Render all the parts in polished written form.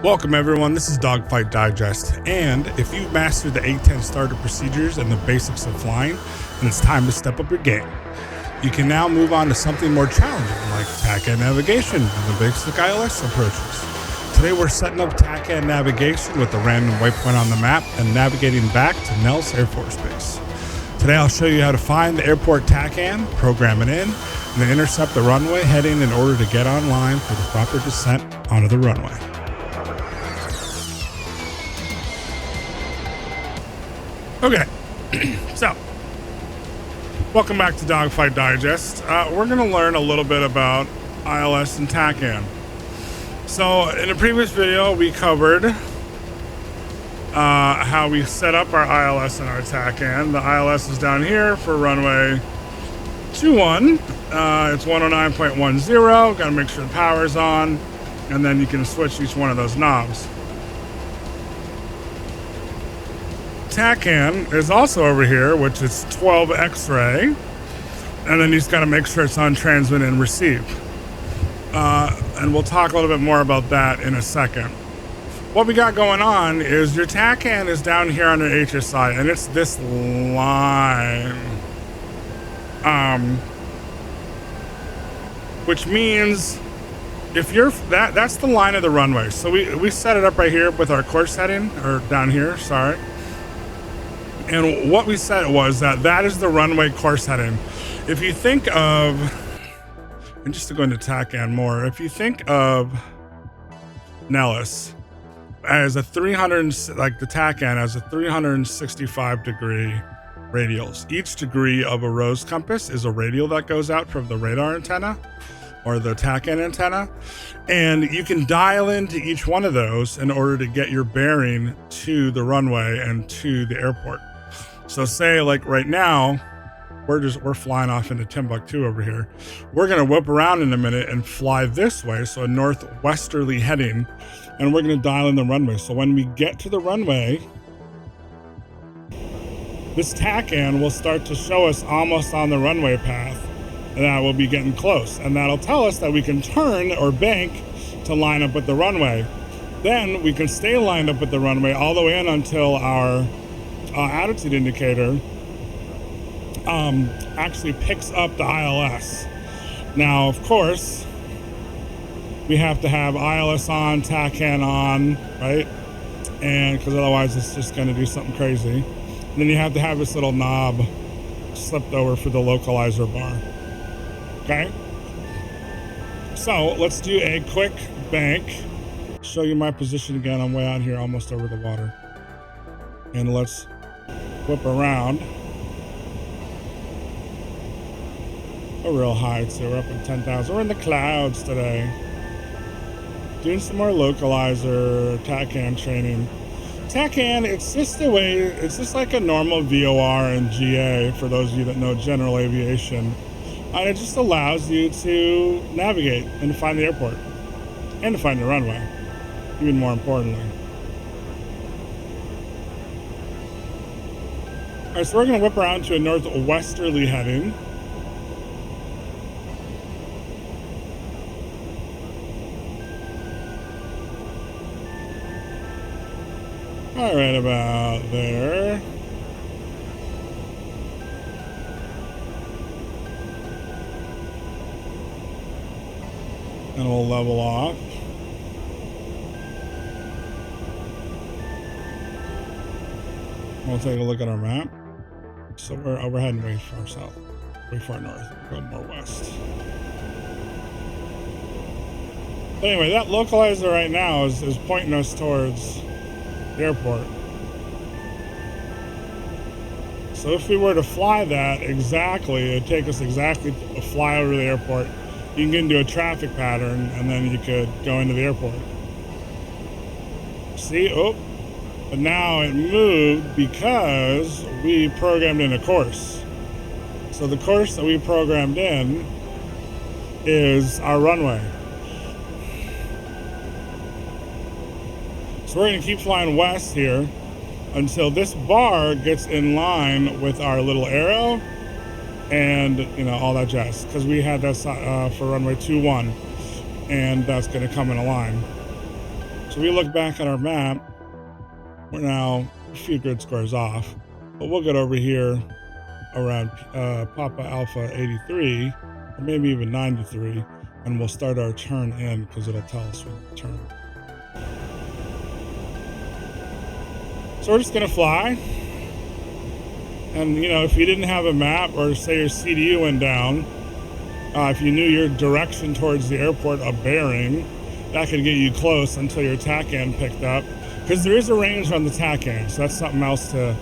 Welcome everyone, this is Dogfight Digest, and if you've mastered the A-10 starter procedures and the basics of flying, then it's time to step up your game. You can now move on to something more challenging like TACAN navigation and the basic ILS approaches. Today we're setting up TACAN navigation with a random waypoint on the map and navigating back to Nellis Air Force Base. Today I'll show you how to find the airport TACAN, program it in, and then intercept the runway heading in order to get online for the proper descent onto the runway. Okay, so welcome back to Dogfight Digest. We're going to learn a little bit about ILS and TACAN. So in a previous video, we covered how we set up our ILS and our TACAN. The ILS is down here for runway 21. It's 109.10. Got to make sure the power's on, and then you can switch each one of those knobs. TACAN is also over here, which is 12 X-ray, and then you just got to make sure it's on transmit and receive. And we'll talk a little bit more about that in a second. What we got going on is your TACAN is down here under HSI, and it's this line, which means if you're that's the line of the runway. So we set it up right here with our course setting, or down here, sorry. And what we said was that is the runway course heading. If you think of, and just to go into TACAN more, if you think of Nellis as a 300, like the TACAN as a 365 degree radials. Each degree of a rose compass is a radial that goes out from the radar antenna or the TACAN antenna. And you can dial into each one of those in order to get your bearing to the runway and to the airport. So say like right now, we're flying off into Timbuktu over here. We're gonna whip around in a minute and fly this way, so a northwesterly heading, and we're gonna dial in the runway. So when we get to the runway, this TACAN will start to show us almost on the runway path, and that will be getting close. And that'll tell us that we can turn or bank to line up with the runway. Then we can stay lined up with the runway all the way in until our attitude indicator actually picks up the ILS. Now, of course, we have to have ILS on, TACAN on, right? And because otherwise it's just going to do something crazy. And then you have to have this little knob slipped over for the localizer bar. Okay? So let's do a quick bank. Show you my position again. I'm way out here, almost over the water. And let's whip around. We're real high too. We're up at 10,000. We're in the clouds today. Doing some more localizer TACAN training. TACAN, it's just the way, it's just like a normal VOR and GA for those of you that know general aviation. And it just allows you to navigate and to find the airport and to find the runway, even more importantly. All right, so we're going to whip around to a northwesterly heading. All right, about there. And we'll level off. We'll take a look at our map. So we're heading way far south, way far north, go more west. Anyway, that localizer right now is pointing us towards the airport. So if we were to fly that exactly, it'd take us exactly to fly over to the airport. You can get into a traffic pattern, and then you could go into the airport. See, oh. But now it moved because we programmed in a course. So the course that we programmed in is our runway. So we're gonna keep flying west here until this bar gets in line with our little arrow and, you know, all that jazz. Because we had that for runway 21, and that's gonna come in a line. So we look back at our map, we're now a few grid scores off, but we'll get over here around Papa Alpha 83, or maybe even 93, and we'll start our turn in because it'll tell us when to turn. So we're just gonna fly. And you know, if you didn't have a map, or say your CDU went down, if you knew your direction towards the airport, a bearing, that could get you close until your TACAN picked up. Because there is a range on the TACAN, so that's something else to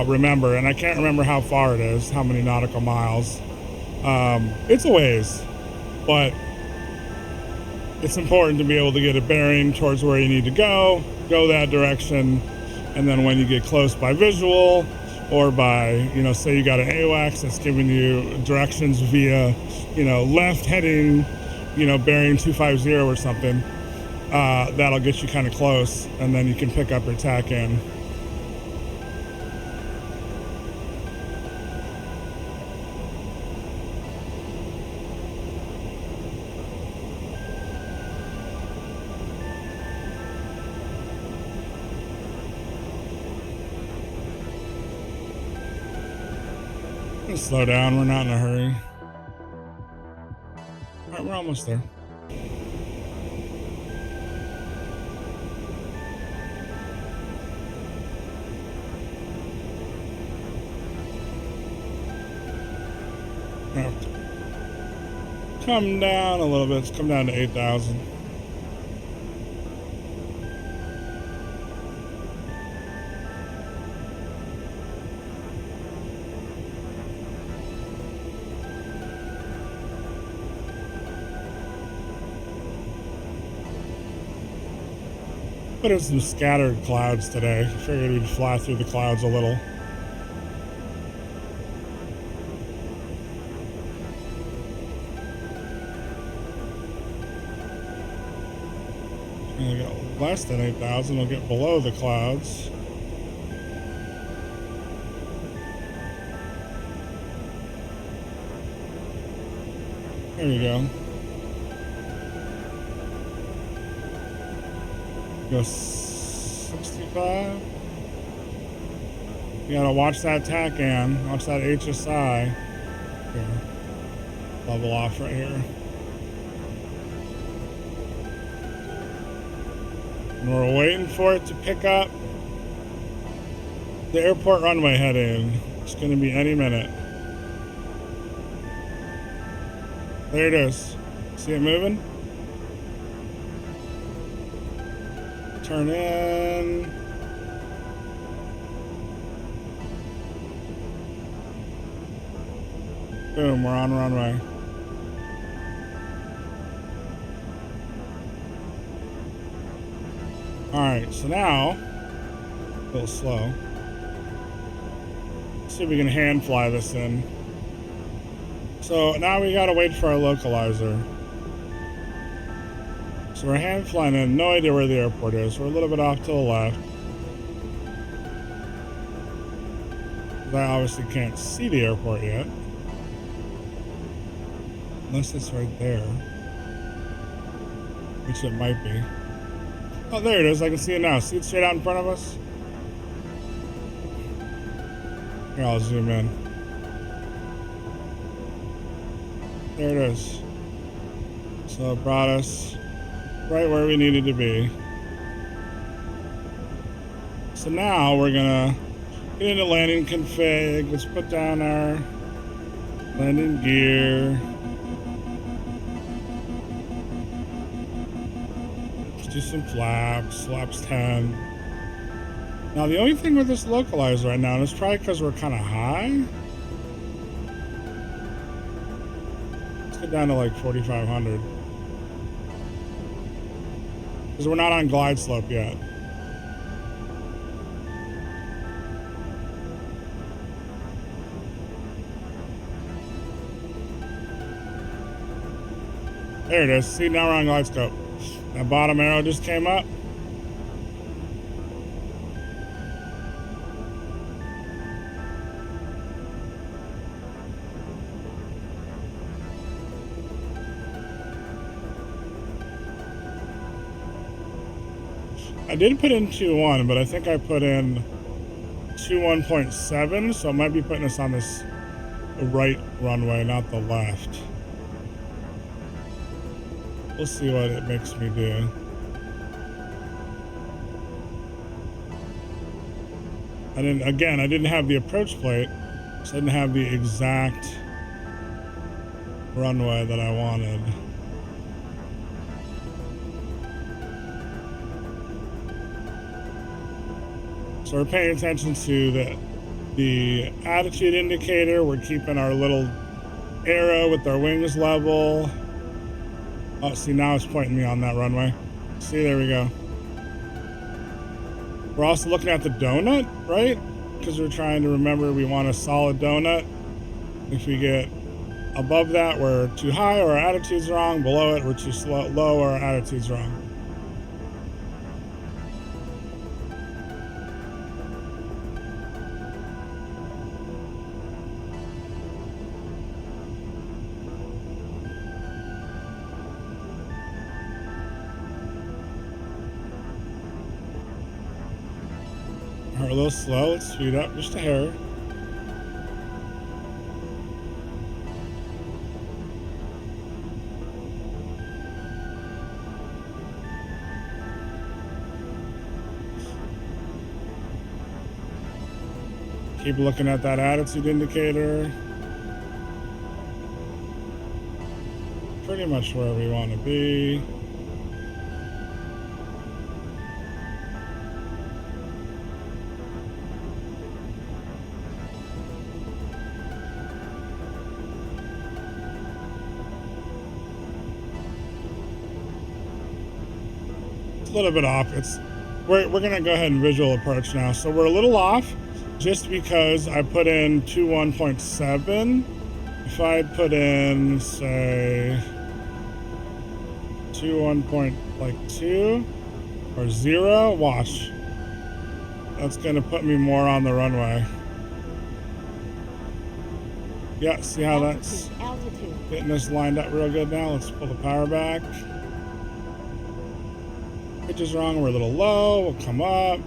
remember. And I can't remember how far it is, how many nautical miles. It's a ways, but it's important to be able to get a bearing towards where you need to go that direction, and then when you get close by visual, or by, you know, say you got an AWACS that's giving you directions via, you know, left heading, you know, bearing 250 or something, that'll get you kind of close, and then you can pick up your TACAN. Slow down, we're not in a hurry. All right, we're almost there. Come down a little bit, let's come down to 8,000. Put in some scattered clouds today. Figured we'd fly through the clouds a little. And we got less than 8,000. We'll get below the clouds. There you go. Go 65. You gotta watch that TACAN, watch that HSI. Here. Level off right here. And we're waiting for it to pick up the airport runway heading. It's gonna be any minute. There it is. See it moving? Turn in. Boom, we're on runway. Alright, so now, a little slow. Let's see if we can hand fly this in. So now we gotta wait for our localizer. So we're hand flying in, no idea where the airport is. We're a little bit off to the left. I obviously can't see the airport yet. Unless it's right there. Which it might be. Oh, there it is. I can see it now. See it straight out in front of us? Here, I'll zoom in. There it is. So it brought us right where we needed to be. So now we're gonna get into landing config. Let's put down our landing gear. Let's do some flaps, flaps 10. Now the only thing with this localizer right now, and it's probably because we're kind of high. Let's get down to like 4,500. Because we're not on glide slope yet. There it is. See, now we're on glide slope. That bottom arrow just came up. I did put in 2.1, but I think I put in 2.1.7, so it might be putting us on this right runway, not the left. We'll see what it makes me do. I didn't have the approach plate, so I didn't have the exact runway that I wanted. So we're paying attention to the attitude indicator. We're keeping our little arrow with our wings level. Oh, see, now it's pointing me on that runway. See, there we go. We're also looking at the donut, right? Because we're trying to remember we want a solid donut. If we get above that, we're too high or our attitude's wrong. Below it, we're too low or our attitude's wrong. We're a little slow. Let's speed up just a hair. Keep looking at that attitude indicator. Pretty much where we want to be. A little bit off. We're gonna go ahead and visual approach now. So we're a little off just because I put in 2.1.7. If I put in, say, 2.1.2 or 0, watch. That's gonna put me more on the runway. Yeah, see how that's getting us lined up real good now? Let's pull the power back. Pitch is wrong, we're a little low, we'll come up.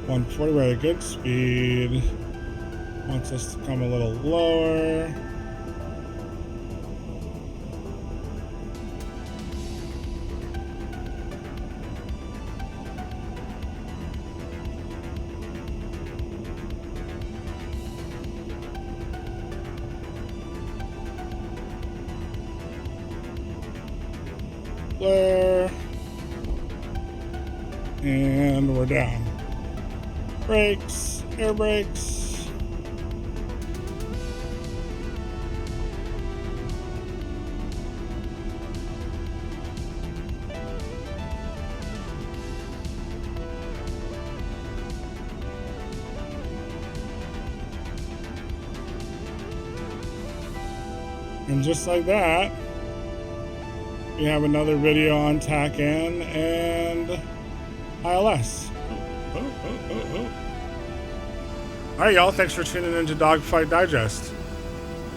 .140, we're at a good speed. Wants us to come a little lower. Flare. And we're down. Brakes, air brakes. And just like that, we have another video on TACAN and ILS. All right, y'all. Thanks for tuning in to Dogfight Digest.